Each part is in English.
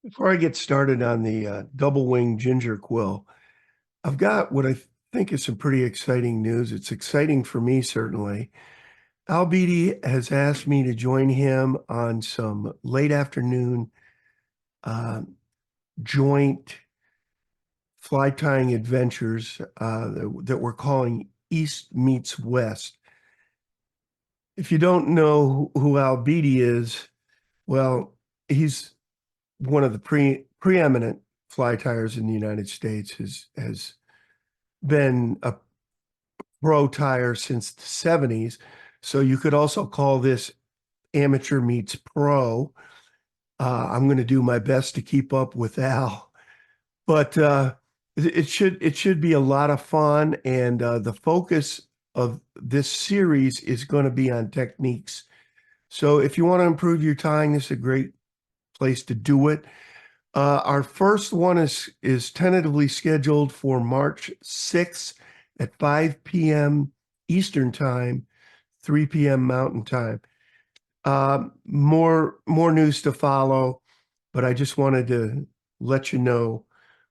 Before I get started on the double wing Ginger Quill, I've got what I think is some pretty exciting news. It's exciting for me, certainly. Al Beatty has asked me to join him on some late afternoon uh, joint fly tying adventures that we're calling East Meets West. If you don't know who Al Beatty is, well, he's one of the preeminent fly tyers in the United States. Has been a pro tire since the 70s. So you could also call this amateur meets pro. I'm going to do my best to keep up with Al, but it should be a lot of fun. And the focus of this series is going to be on techniques. So if you want to improve your tying, this is a great place to do it. Our first one is tentatively scheduled for March 6th at 5 p.m. Eastern Time, 3 p.m. Mountain Time. More news to follow, but I just wanted to let you know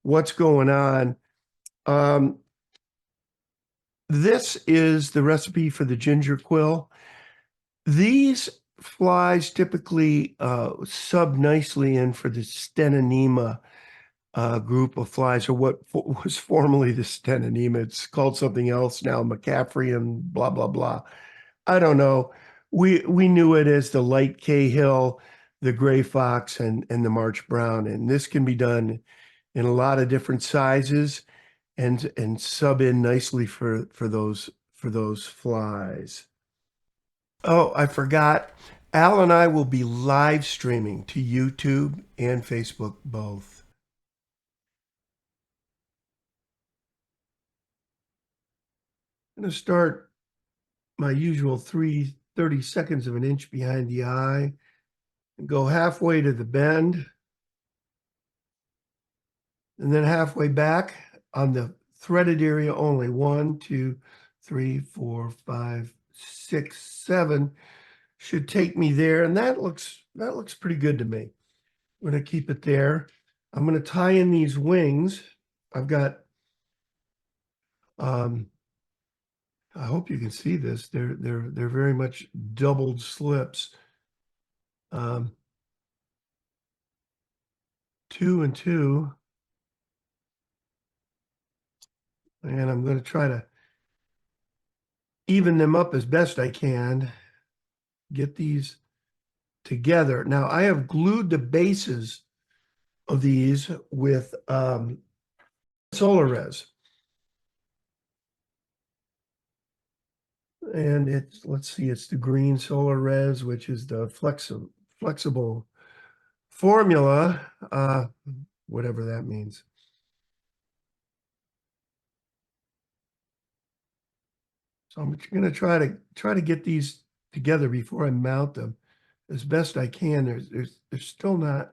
what's going on. This is the recipe for the ginger quill. These flies typically sub nicely in for the Stenonema group of flies, or what was formerly the Stenonema. It's called something else now, McCaffrey and blah, blah, blah. I don't know. We knew it as the light Cahill, the gray fox, and the March brown. And this can be done in a lot of different sizes and sub in nicely for those flies. Oh, I forgot. Al and I will be live streaming to YouTube and Facebook both. I'm going to start my usual 30 seconds of an inch behind the eye and go halfway to the bend and then halfway back on the threaded area only. 1, 2, 3, 4, 5, 6, 7 should take me there. And that looks pretty good to me. I'm going to keep it there. I'm going to tie in these wings. I've got, I hope you can see this. They're very much doubled slips. 2 and 2. And I'm going to try to even them up as best I can. Get these together. Now I have glued the bases of these with solar res. And let's see, it's the green solar res, which is the flexible formula, whatever that means. So I'm going to try to get these together before I mount them as best I can. They're still not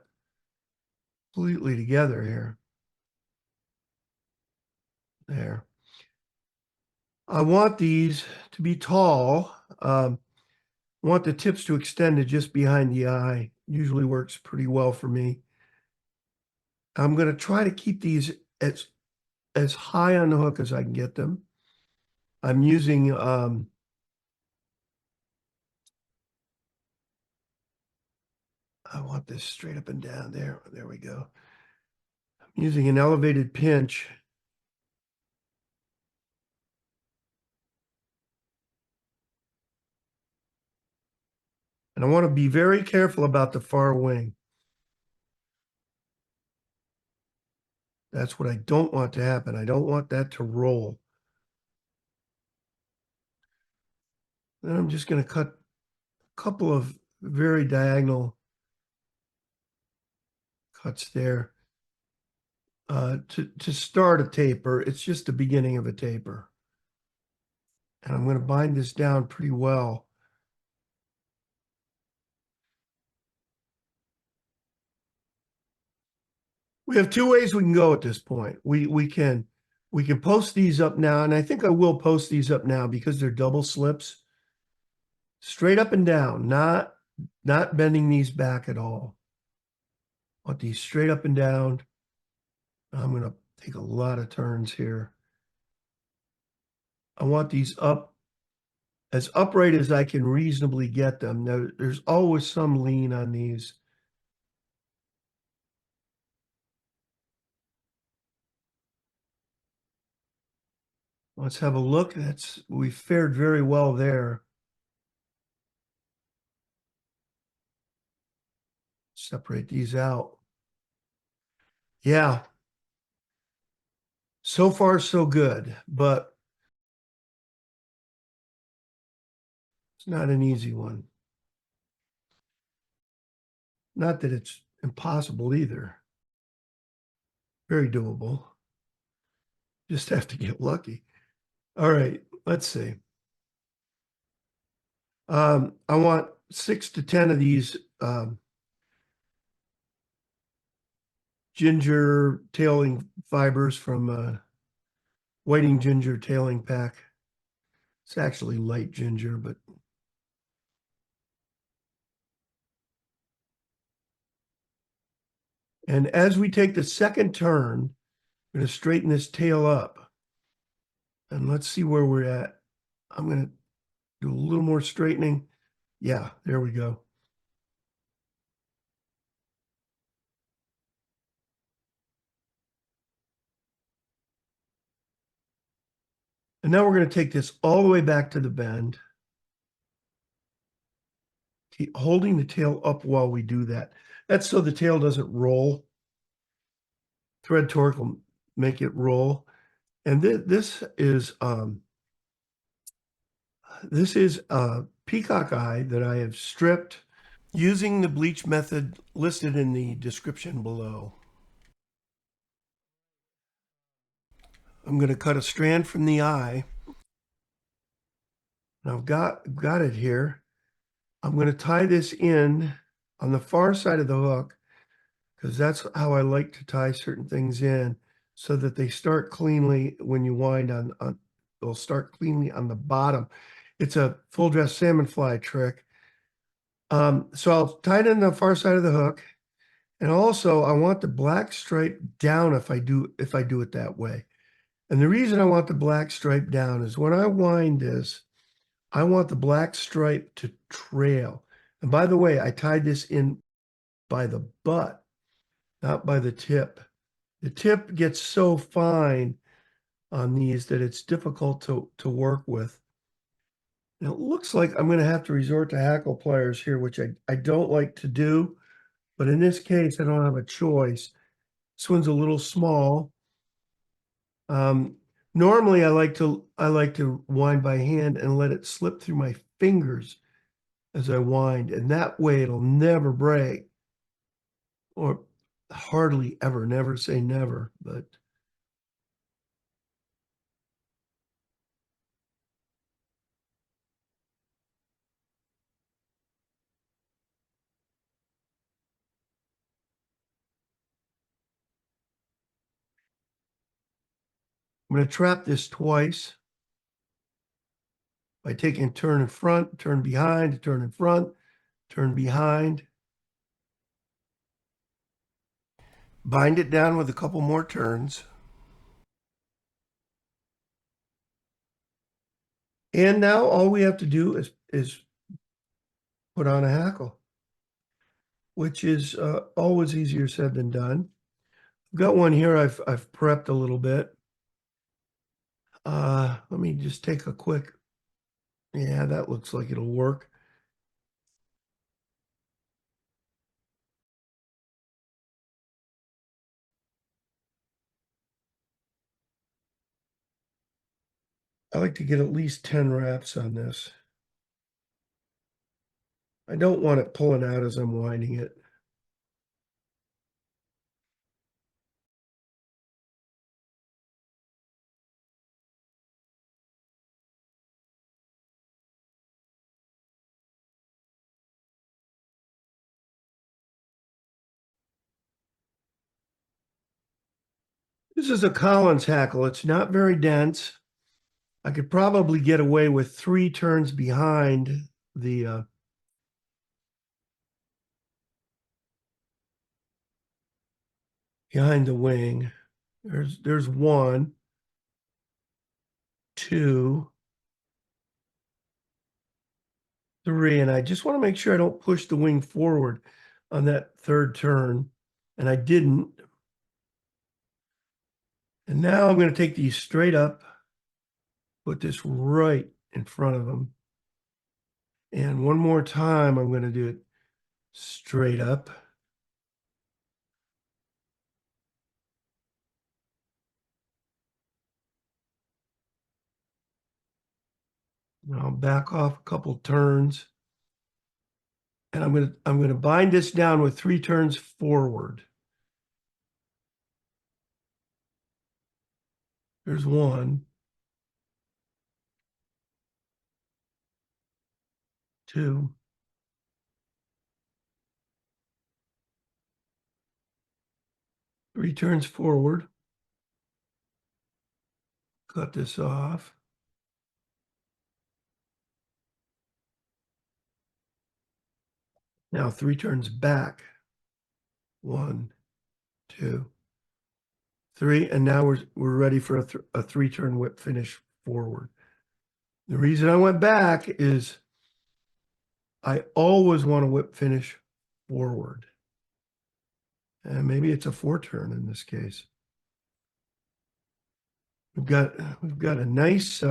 completely together here. There. I want these to be tall. I want the tips to extend to just behind the eye. Usually works pretty well for me. I'm going to try to keep these as high on the hook as I can get them. I'm using I want this straight up and down. There we go. I'm using an elevated pinch. And I want to be very careful about the far wing. That's what I don't want to happen. I don't want that to roll. Then I'm just going to cut a couple of very diagonal cuts there to start a taper. It's just the beginning of a taper. And I'm going to bind this down pretty well. We have two ways we can go at this point. We can post these up now, and I think I will post these up now because they're double slips. Straight up and down, not bending these back at all. Want these straight up and down. I'm going to take a lot of turns here. I want these up as upright as I can reasonably get them. Now, there's always some lean on these. Let's have a look. We fared very well there. Separate these out. Yeah. So far, so good, but it's not an easy one. Not that it's impossible either. Very doable. Just have to get lucky. All right, let's see. I want 6 to 10 of these ginger tailing fibers from Whiting Ginger Tailing Pack. It's actually light ginger, but and as we take the second turn, I'm going to straighten this tail up. And let's see where we're at. I'm going to do a little more straightening. Yeah, there we go. And now we're going to take this all the way back to the bend. Keep holding the tail up while we do that. That's so the tail doesn't roll. Thread torque will make it roll. And this is a peacock eye that I have stripped using the bleach method listed in the description below. I'm going to cut a strand from the eye. And I've got it here. I'm going to tie this in on the far side of the hook because that's how I like to tie certain things in so that they start cleanly when you wind on they'll start cleanly on the bottom. It's a full dress salmon fly trick. So I'll tie it in the far side of the hook. And also I want the black stripe down if I do it that way. And the reason I want the black stripe down is when I wind this, I want the black stripe to trail. And by the way, I tied this in by the butt, not by the tip. The tip gets so fine on these that it's difficult to work with. Now, it looks like I'm going to have to resort to hackle pliers here, which I don't like to do. But in this case, I don't have a choice. This one's a little small. Normally, I like to wind by hand and let it slip through my fingers as I wind, and that way it'll never break, or hardly ever. Never say never, but I'm going to trap this twice by taking a turn in front, turn behind, turn in front, turn behind. Bind it down with a couple more turns. And now all we have to do is put on a hackle, which is always easier said than done. I've got one here I've prepped a little bit. Let me just take a quick, yeah, that looks like it'll work. I like to get at least 10 wraps on this. I don't want it pulling out as I'm winding it. This is a Collins hackle. It's not very dense. I could probably get away with 3 turns behind the behind the wing. There's 1, 2, 3, and I just want to make sure I don't push the wing forward on that third turn, and I didn't. And now I'm going to take these straight up, put this right in front of them. And one more time, I'm going to do it straight up. And I'll back off a couple turns. And I'm going to bind this down with 3 turns forward. There's 1, 2, 3 turns forward. Cut this off. Now 3 turns back. 1, 2, 3, and now we're ready for a 3-turn whip finish forward. The reason I went back is I always want to whip finish forward. And maybe it's a 4-turn in this case. We've got a nice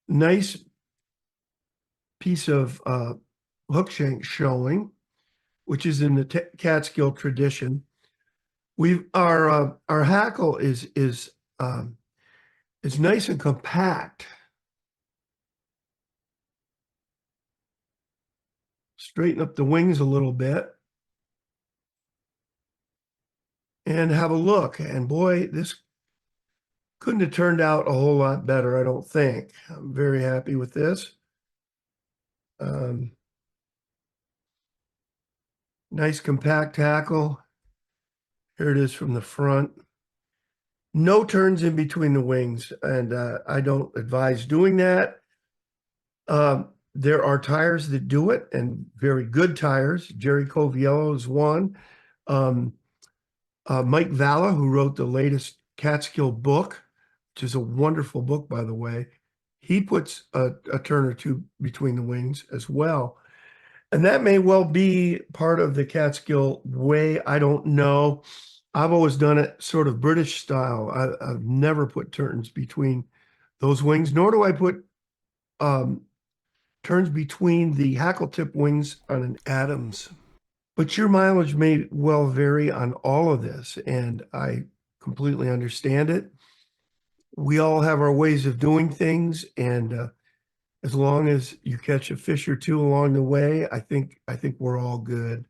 nice piece of hook shank showing, which is in the Catskill tradition. Our hackle is nice and compact. Straighten up the wings a little bit and have a look. And boy, this couldn't have turned out a whole lot better, I don't think. I'm very happy with this. Nice compact hackle. Here it is from the front. No turns in between the wings, and I don't advise doing that. There are tires that do it, and very good tires. Jerry Coviello is one. Mike Valla, who wrote the latest Catskill book, which is a wonderful book, by the way, he puts a turn or two between the wings as well. And that may well be part of the Catskill way. I don't know. I've always done it sort of British style. I've never put turns between those wings, nor do I put turns between the hackle tip wings on an Adams. But your mileage may well vary on all of this, and I completely understand it. We all have our ways of doing things, and as long as you catch a fish or two along the way, I think we're all good.